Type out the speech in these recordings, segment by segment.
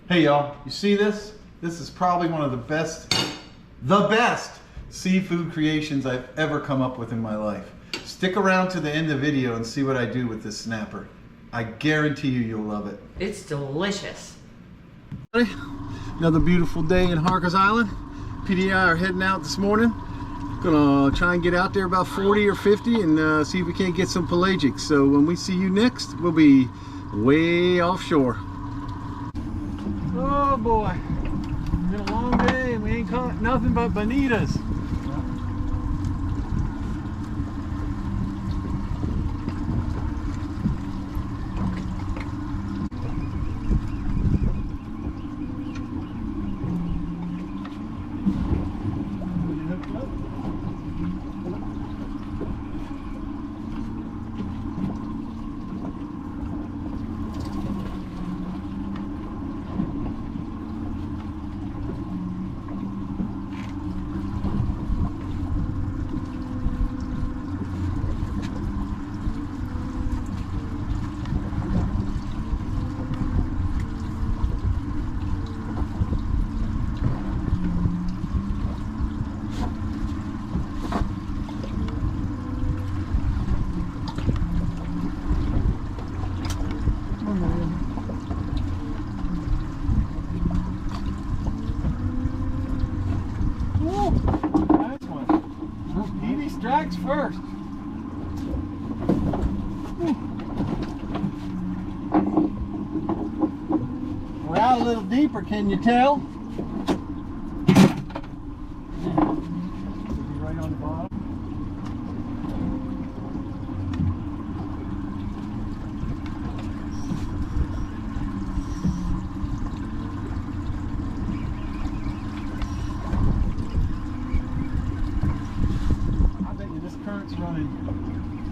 Hey y'all, you see this? This is probably one of the best seafood creations I've ever come up with in my life. Stick around to the end of the video and see what I do with this snapper. I guarantee you'll love it. It's delicious. Another beautiful day in Harkers Island. Petee and I are heading out this morning. Gonna try and get out there about 40 or 50 and see if we can't get some pelagics. So when we see you next, we'll be way offshore. Oh boy, it's been a long day and we ain't caught nothing but bonitas. Strikes first. We're out a little deeper, can you tell? Right on the bottom. Running.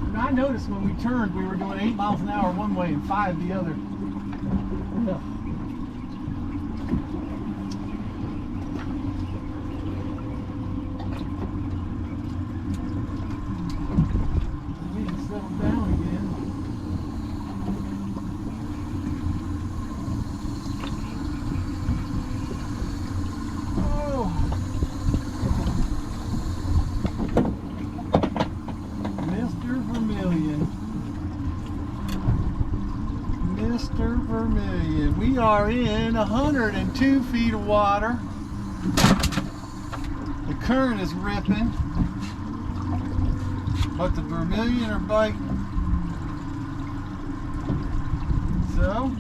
And I noticed when we turned, we were doing 8 miles an hour one way and 5 the other. Yeah. We can settle down again. Oh. Mr. Vermillion. We are in 102 feet of water. The current is ripping, but the Vermillion are biting. So,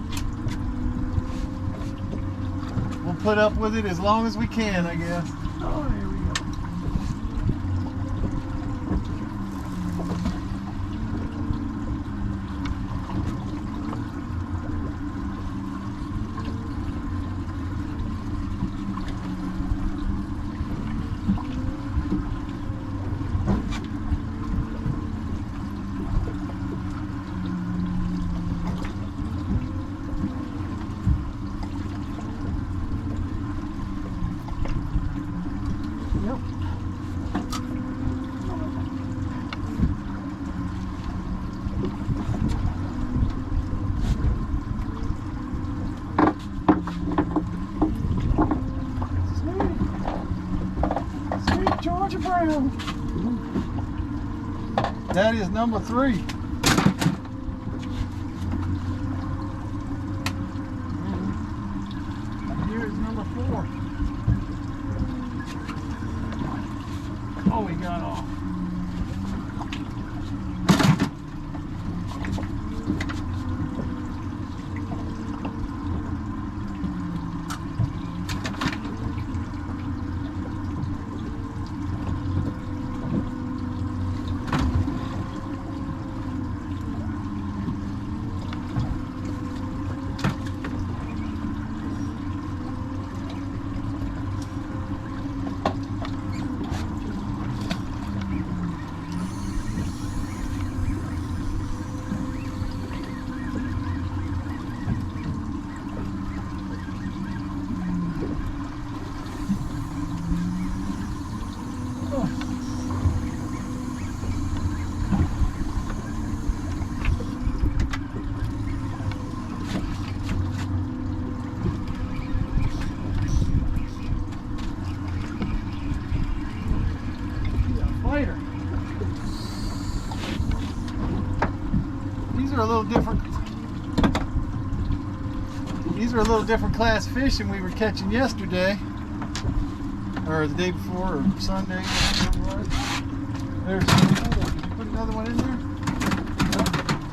we'll put up with it as long as we can, I guess. Oh, here we go. Georgia Brown. That is number 3. Here is number 4. Oh, he got off. different. These are a little different class fish than we were catching yesterday, or the day before, or Sunday. There's. Did you put another one in there?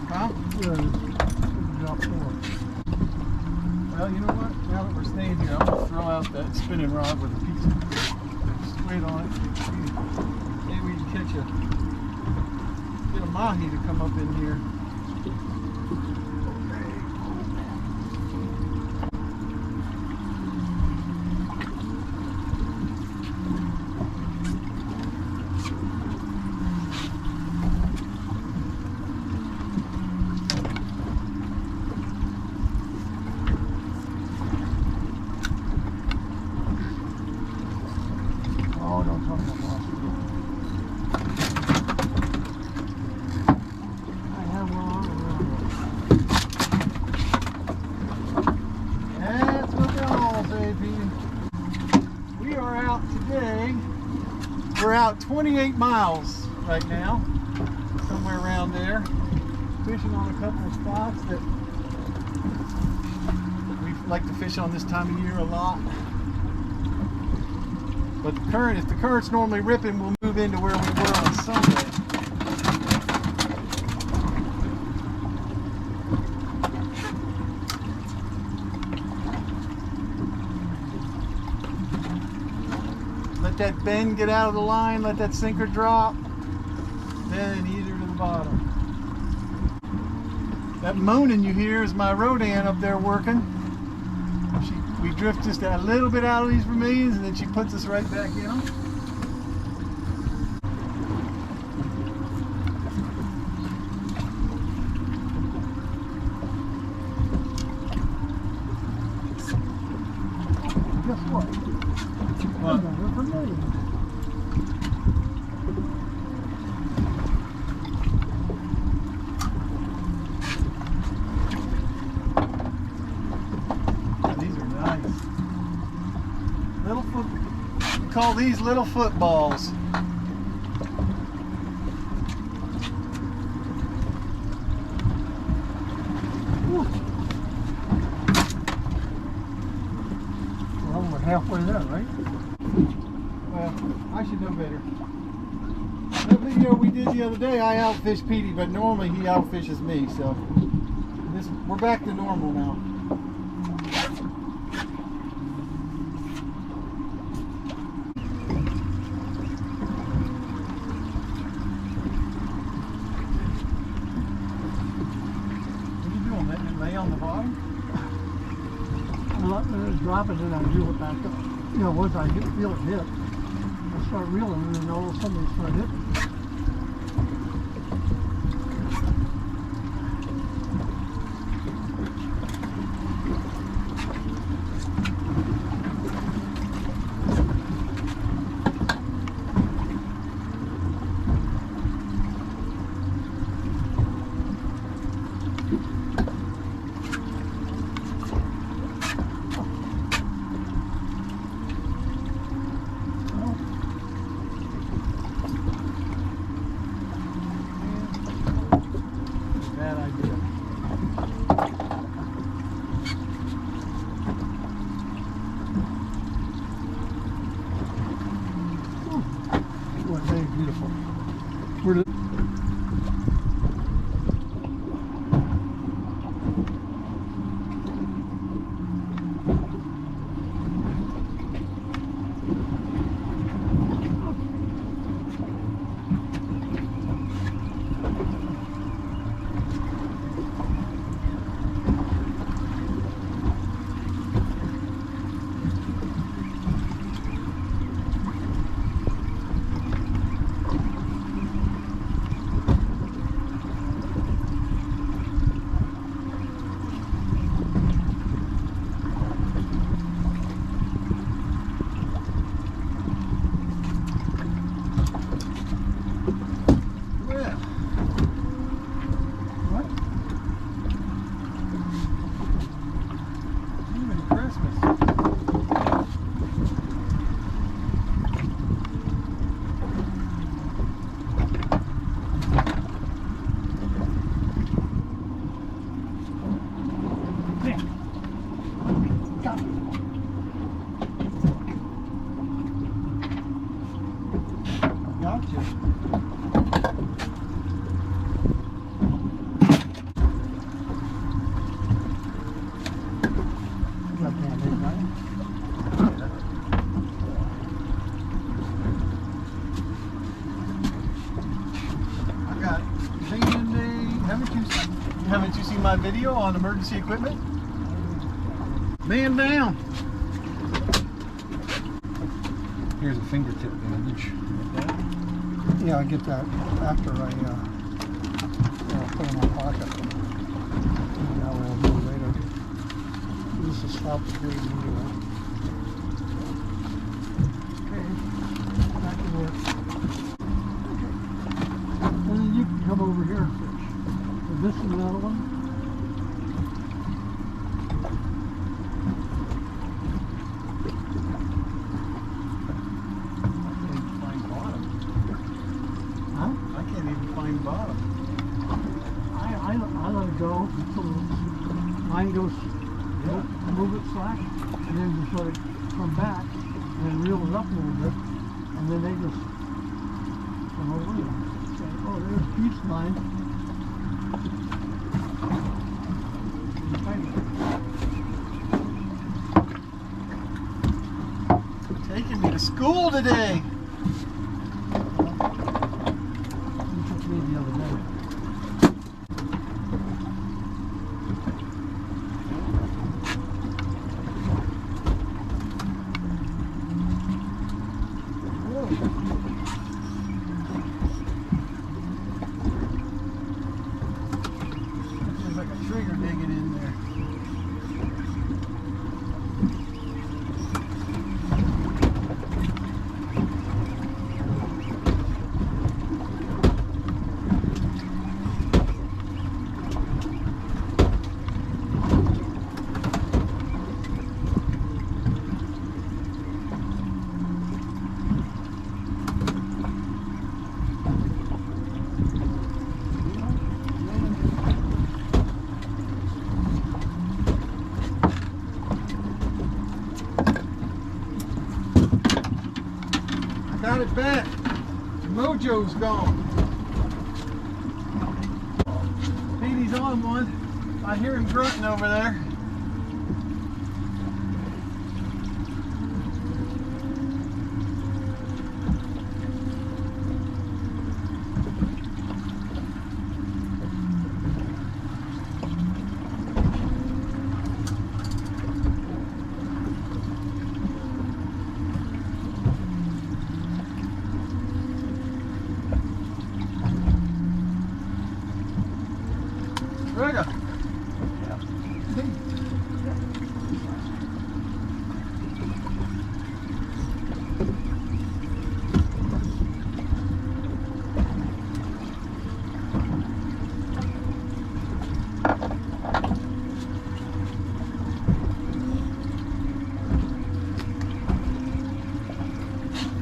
Huh? Yeah, drop 4. Well, you know what? Now that we're staying here, I'm gonna throw out that spinning rod with a piece of squid on it. Maybe we can catch get a mahi to come up in here. We're out 28 miles right now, somewhere around there, fishing on a couple of spots that we like to fish on this time of year a lot. But the current, if the current's normally ripping, we'll move into where we were on Sunday. Let that bend get out of the line, let that sinker drop, then ease her to the bottom. That moaning you hear is my Rodan up there working. We drift just a little bit out of these Vermillions and then she puts us right back in them. Guess what? What? Vermillion. These are nice. Little foot. We call these little footballs. Well, we're halfway there, right? Well, I should know better. That video we did the other day, I outfished Petey, but normally he outfishes me, so we're back to normal now. What are you doing? Letting it lay on the bottom? Well, drop it and I reel it back up. You know, once I feel it hit, I start reeling and then all of a sudden they start hitting. Bad idea. Boy, very beautiful. We're fingertip. Got bandage, right? I got Band-Aid. Haven't you seen my video on emergency equipment? Man down. Here's a fingertip bandage. Yeah, I get that after I put it in my pocket. That way I'll do it later. This will stop the bleeding anyway. Okay, back to work. Okay. And then you can come over here and fish. So this is another one. Bottom. I let it go until the line goes, move it slack, and then just let it come back, and then reel it up a little bit, and then they just come over and say, oh, there's Pete's line. Taking me to school today. The other day. There's like a trigger digging in there. Got it back. Mojo's gone. Pete's on one. I hear him grunting over there. Trigger.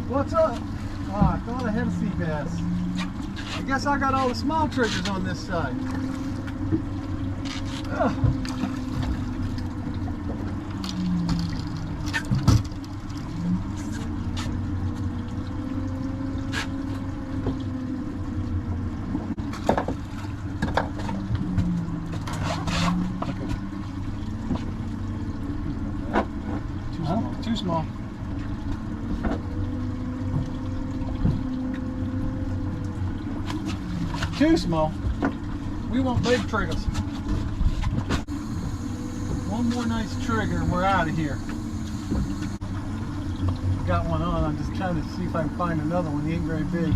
What's up? Oh, I thought I had a sea bass. I guess I got all the small triggers on this side. Ugh. Too small. Too small. We want big triggers. One more nice trigger and we're out of here. Got one on. I'm just trying to see if I can find another one. He ain't very big.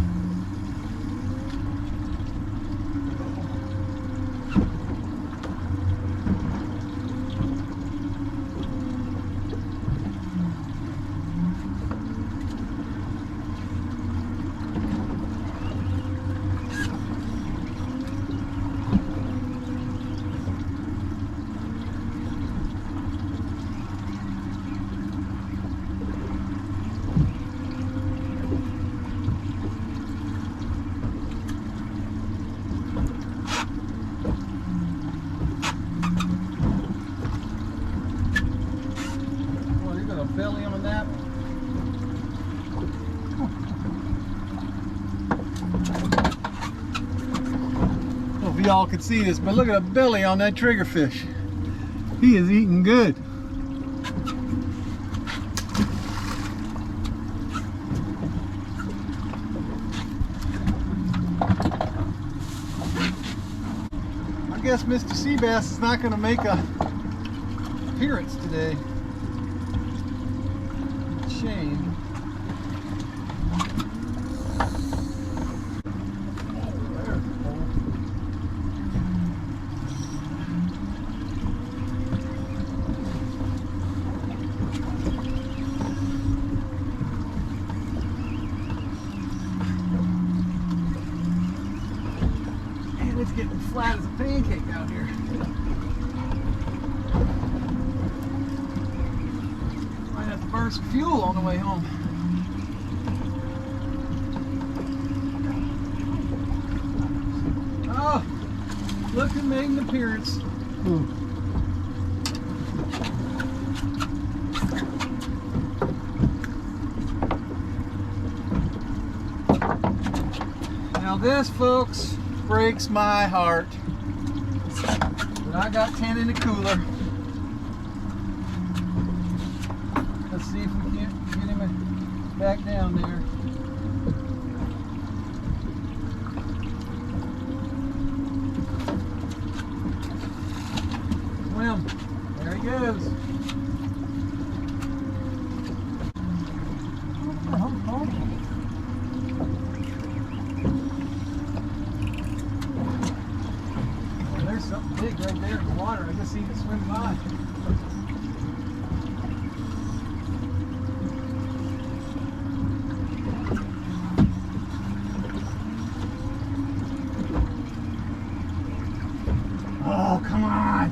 Belly on that. if y'all could see this, but look at the belly on that triggerfish. He is eating good. I guess Mr. Seabass is not going to make a appearance today. Shame. Man, it's getting flat as a pancake out here. Might have to burn some fuel on the way home. Oh, look who made an appearance. Now this, folks, breaks my heart. But I got 10 in the cooler. Let's see if we can't get him back down there. Swim. There he goes. There's something big right there in the water. I just seen it swim by. Oh, come on.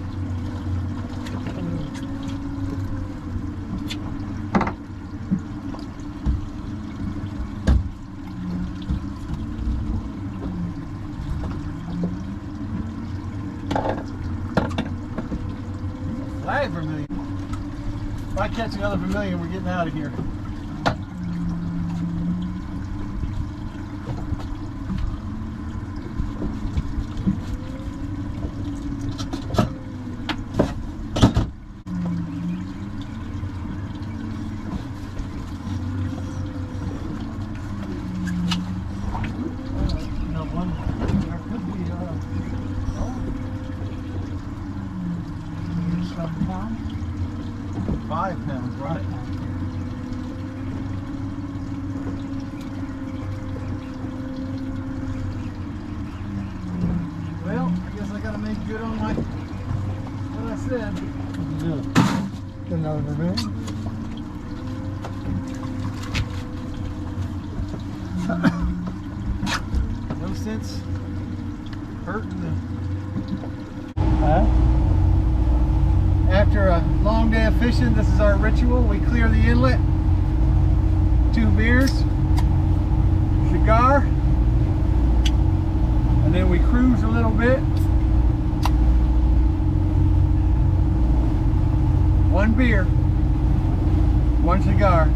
Flag Vermillion. If I catch another Vermillion, we're getting out of here. Pounds? 5 pounds, right? Well, I guess I gotta make good on my what I said. Get another Vermillion? No sense hurting the... After a long day of fishing, this is our ritual. We clear the inlet, 2 beers, cigar, and then we cruise a little bit. 1 beer, 1 cigar.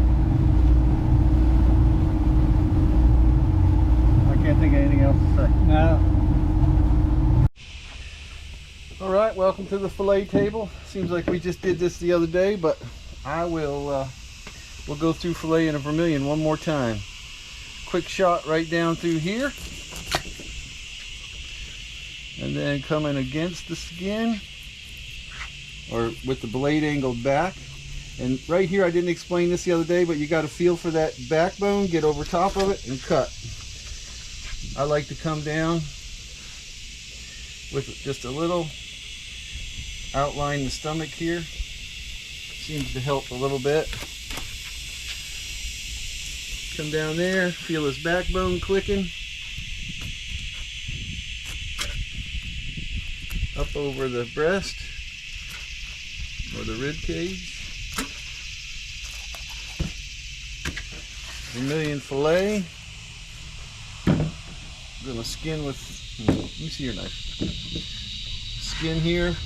I can't think of anything else to say. No. All right, welcome to the fillet table. Seems like we just did this the other day, but I will we'll go through fillet and a Vermillion one more time. Quick shot right down through here, and then coming against the skin or with the blade angled back. And right here, I didn't explain this the other day, but you got to feel for that backbone, get over top of it and cut. I like to come down with just a little, outline the stomach here. Seems to help a little bit. Come down there, feel his backbone clicking. Up over the breast or the rib cage. Vermillion fillet. I'm gonna skin with, let me see your knife. Skin here.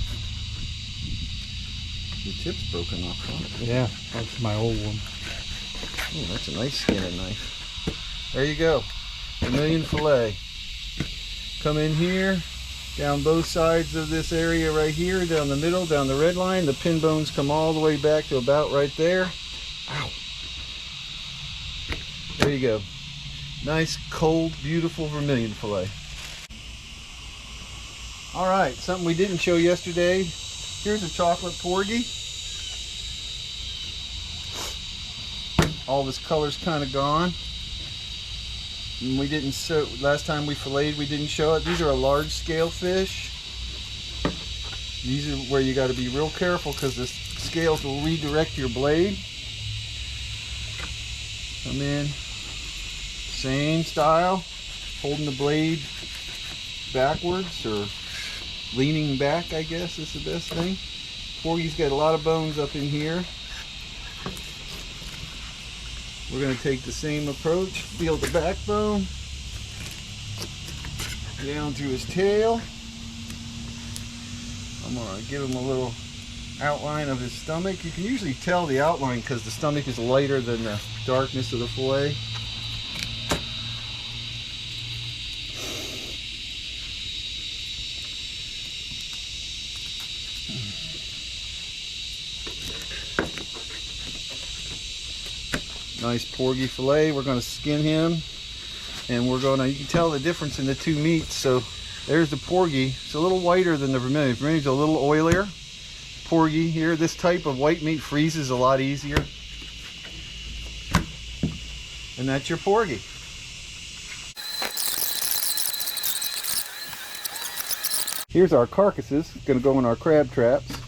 Your tip's broken off, huh? Yeah, that's my old one. Oh, that's a nice skinning knife. There you go. Vermillion fillet. Come in here, down both sides of this area right here, down the middle, down the red line. The pin bones come all the way back to about right there. Ow. There you go. Nice, cold, beautiful vermilion fillet. All right, something we didn't show yesterday. Here's a chocolate porgy. All this color's kind of gone. And we didn't show, last time we filleted, we didn't show it. These are a large scale fish. These are where you got to be real careful because the scales will redirect your blade. Come in, same style, holding the blade backwards or leaning back, I guess is the best thing. Porgy's got a lot of bones up in here. We're going to take the same approach, feel the backbone, down through his tail. I'm going to give him a little outline of his stomach. You can usually tell the outline because the stomach is lighter than the darkness of the fillet. Nice porgy fillet. We're going to skin him, and we're going to, you can tell the difference in the two meats. So there's the porgy. It's a little whiter than the vermilion. Vermillion's a little oilier. Porgy here, this type of white meat freezes a lot easier. And that's your porgy. Here's our carcasses. Going to go in our crab traps.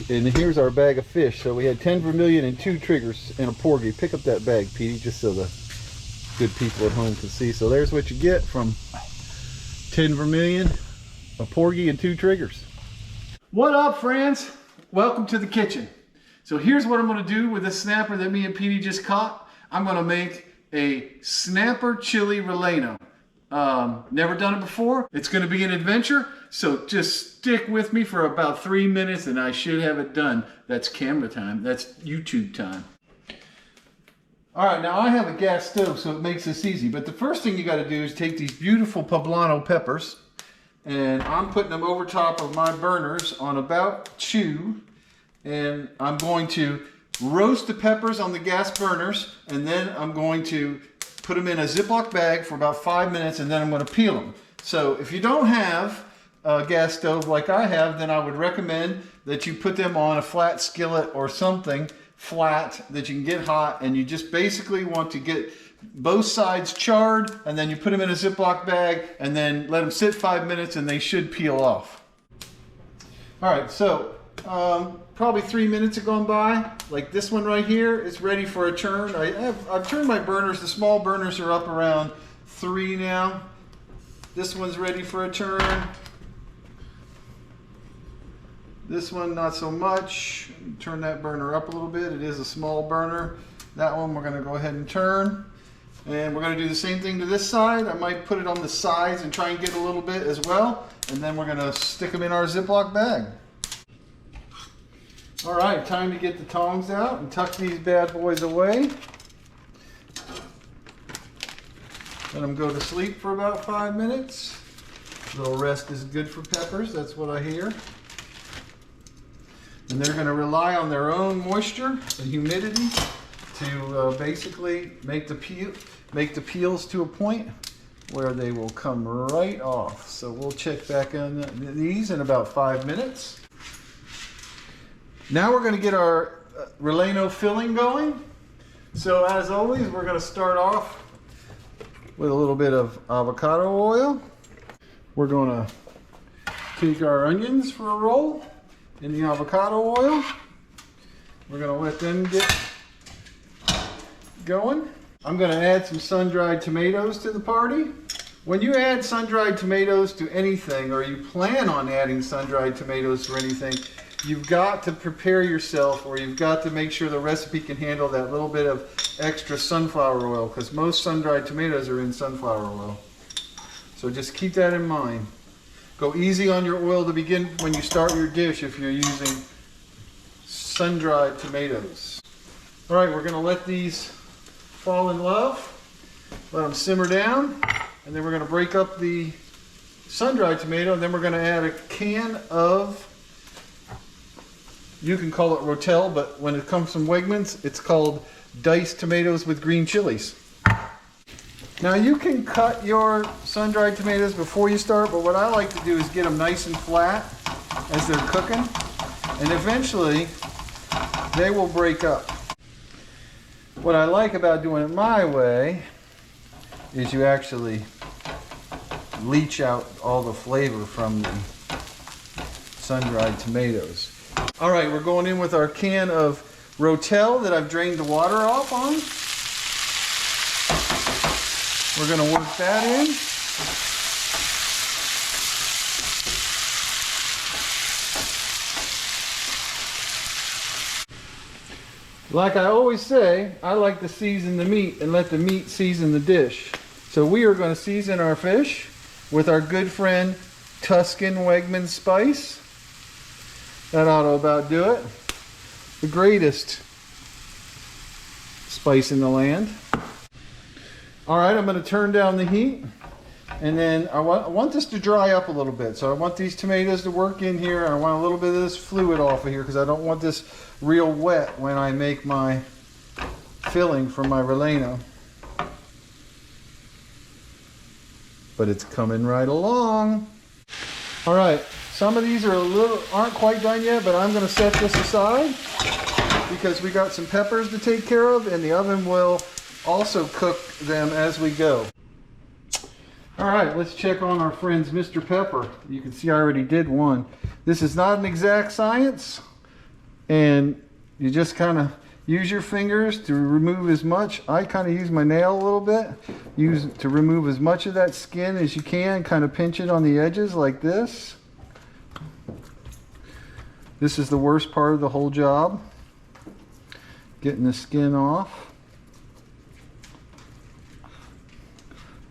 And here's our bag of fish. So we had 10 vermilion and 2 triggers and a porgy. Pick up that bag, Petey, just so the good people at home can see. So there's what you get from 10 vermilion, a porgy, and 2 triggers. What up, friends? Welcome to the kitchen. So here's what I'm going to do with this snapper that me and Petey just caught. I'm going to make a snapper chili Relleno. Never done it before. It's going to be an adventure. So just stick with me for about 3 minutes and I should have it done. That's camera time. That's YouTube time. All right, now I have a gas stove, so it makes this easy. But the first thing you got to do is take these beautiful poblano peppers, and I'm putting them over top of my burners on about 2. And I'm going to roast the peppers on the gas burners, and then I'm going to put them in a Ziploc bag for about 5 minutes, and then I'm going to peel them. So if you don't have a gas stove like I have, then I would recommend that you put them on a flat skillet or something flat that you can get hot, and you just basically want to get both sides charred, and then you put them in a Ziploc bag and then let them sit 5 minutes and they should peel off. All right, so probably 3 minutes have gone by. Like this one right here is ready for a turn. I've turned my burners. The small burners are up around 3 now. This one's ready for a turn. This one not so much. Turn that burner up a little bit. It is a small burner. That one we're going to go ahead and turn. And we're going to do the same thing to this side. I might put it on the sides and try and get a little bit as well. And then we're going to stick them in our Ziploc bag. All right, time to get the tongs out and tuck these bad boys away. Let them go to sleep for about 5 minutes. A little rest is good for peppers, that's what I hear. And they're going to rely on their own moisture and humidity to basically make the peels to a point where they will come right off. So we'll check back on these in about 5 minutes. Now we're going to get our Relleno filling going. So as always, we're going to start off with a little bit of avocado oil. We're going to take our onions for a roll in the avocado oil. We're going to let them get going. I'm going to add some sun-dried tomatoes to the party. When you add sun-dried tomatoes to anything, or you plan on adding sun-dried tomatoes to anything, you've got to prepare yourself, or you've got to make sure the recipe can handle that little bit of extra sunflower oil, because most sun-dried tomatoes are in sunflower oil. So just keep that in mind. Go easy on your oil to begin when you start your dish if you're using sun-dried tomatoes. All right, we're going to let these fall in love. Let them simmer down, and then we're going to break up the sun-dried tomato, and then we're going to add a can of, you can call it Rotel, but when it comes from Wegmans, it's called diced tomatoes with green chilies. Now you can cut your sun-dried tomatoes before you start, but what I like to do is get them nice and flat as they're cooking, and eventually they will break up. What I like about doing it my way is you actually leach out all the flavor from the sun-dried tomatoes. All right, we're going in with our can of Rotel that I've drained the water off on. We're going to work that in. Like I always say, I like to season the meat and let the meat season the dish. So we are going to season our fish with our good friend Tuscan Wegmans spice. That ought to about do it. The greatest spice in the land. All right, I'm going to turn down the heat, and then I want this to dry up a little bit. So I want these tomatoes to work in here. I want a little bit of this fluid off of here because I don't want this real wet when I make my filling for my Relleno. But it's coming right along. All right, some of these aren't quite done yet, but I'm going to set this aside because we got some peppers to take care of, and the oven will also cook them as we go. All right, let's check on our friends Mr. Pepper. You can see I already did one. This is not an exact science, and you just kind of use your fingers to remove as much. I kind of use my nail a little bit, to remove as much of that skin as you can, kind of pinch it on the edges like this. This is the worst part of the whole job, getting the skin off.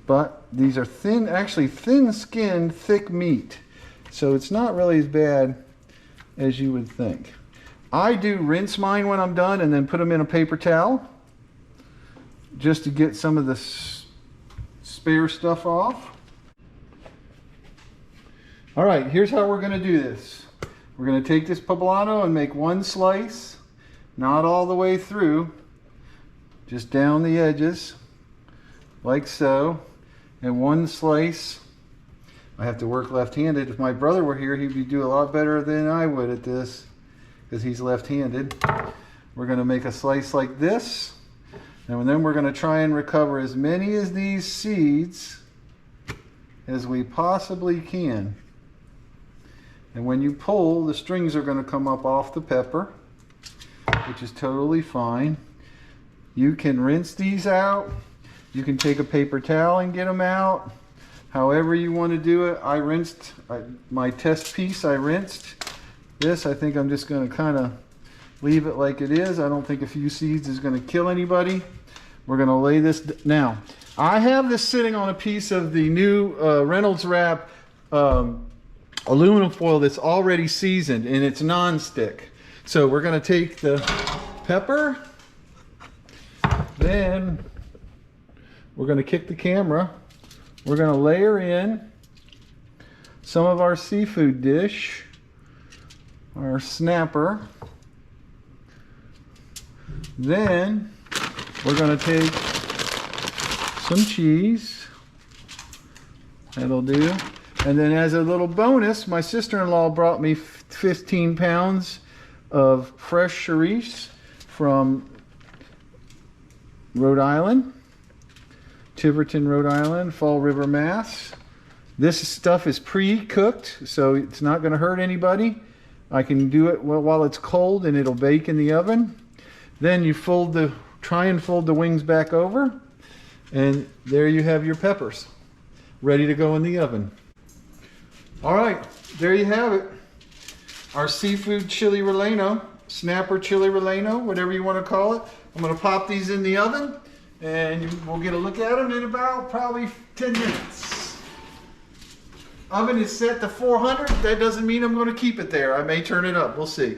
But these are thin, actually thin-skinned, thick meat. So it's not really as bad as you would think. I do rinse mine when I'm done and then put them in a paper towel just to get some of the spare stuff off. All right, here's how we're going to do this. We're going to take this poblano and make one slice, not all the way through, just down the edges, like so. And one slice. I have to work left-handed. If my brother were here, he'd do a lot better than I would at this because he's left-handed. We're going to make a slice like this, and then we're going to try and recover as many of these seeds as we possibly can. And when you pull, the strings are going to come up off the pepper, which is totally fine. You can rinse these out. You can take a paper towel and get them out. However you want to do it. I rinsed my test piece. I rinsed this. I think I'm just going to kind of leave it like it is. I don't think a few seeds is going to kill anybody. We're going to lay this now. I have this sitting on a piece of the new Reynolds Wrap aluminum foil that's already seasoned, and it's non-stick. So we're going to take the pepper, then we're going to kick the camera. We're going to layer in some of our seafood dish, our snapper. Then we're going to take some cheese. That'll do. And then as a little bonus, my sister-in-law brought me 15 pounds of fresh chorizo from Rhode Island. Tiverton, Rhode Island, Fall River, Mass. This stuff is pre-cooked, so it's not going to hurt anybody. I can do it while it's cold and it'll bake in the oven. Then you try and fold the wings back over, and there you have your peppers ready to go in the oven. All right, there you have it. Our seafood chili Relleno, snapper chili Relleno, whatever you want to call it. I'm going to pop these in the oven, and we'll get a look at them in about probably 10 minutes. Oven is set to 400. That doesn't mean I'm going to keep it there. I may turn it up. We'll see.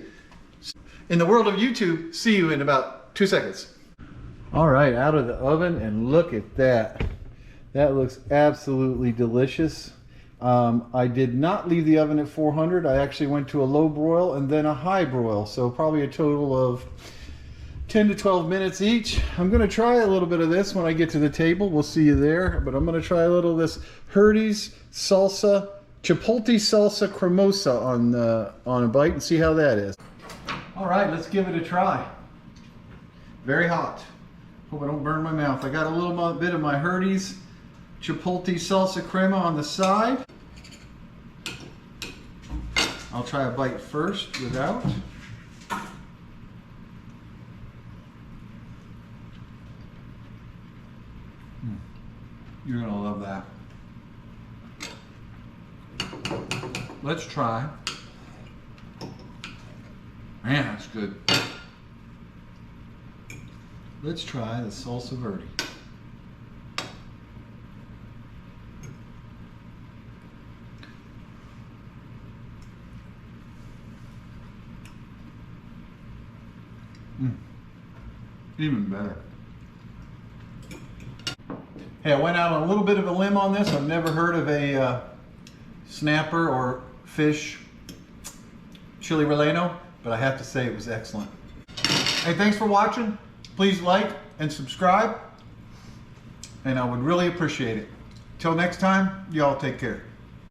In the world of YouTube, see you in about 2 seconds. All right, out of the oven, and look at that. That looks absolutely delicious. I did not leave the oven at 400. I actually went to a low broil and then a high broil. So probably a total of 10 to 12 minutes each. I'm going to try a little bit of this when I get to the table. We'll see you there. But I'm going to try a little of this Herdy's salsa, chipotle salsa cremosa on a bite and see how that is. All right, let's give it a try. Very hot. Hope I don't burn my mouth. I got a little bit of my Herdy's chipotle salsa crema on the side. I'll try a bite first without. You're gonna love that. Let's try. Man, that's good. Let's try the salsa verde. Even better. Hey, I went out on a little bit of a limb on this. I've never heard of a snapper or fish chili relleno, but I have to say it was excellent. Hey, thanks for watching. Please like and subscribe, and I would really appreciate it. Till next time, y'all take care.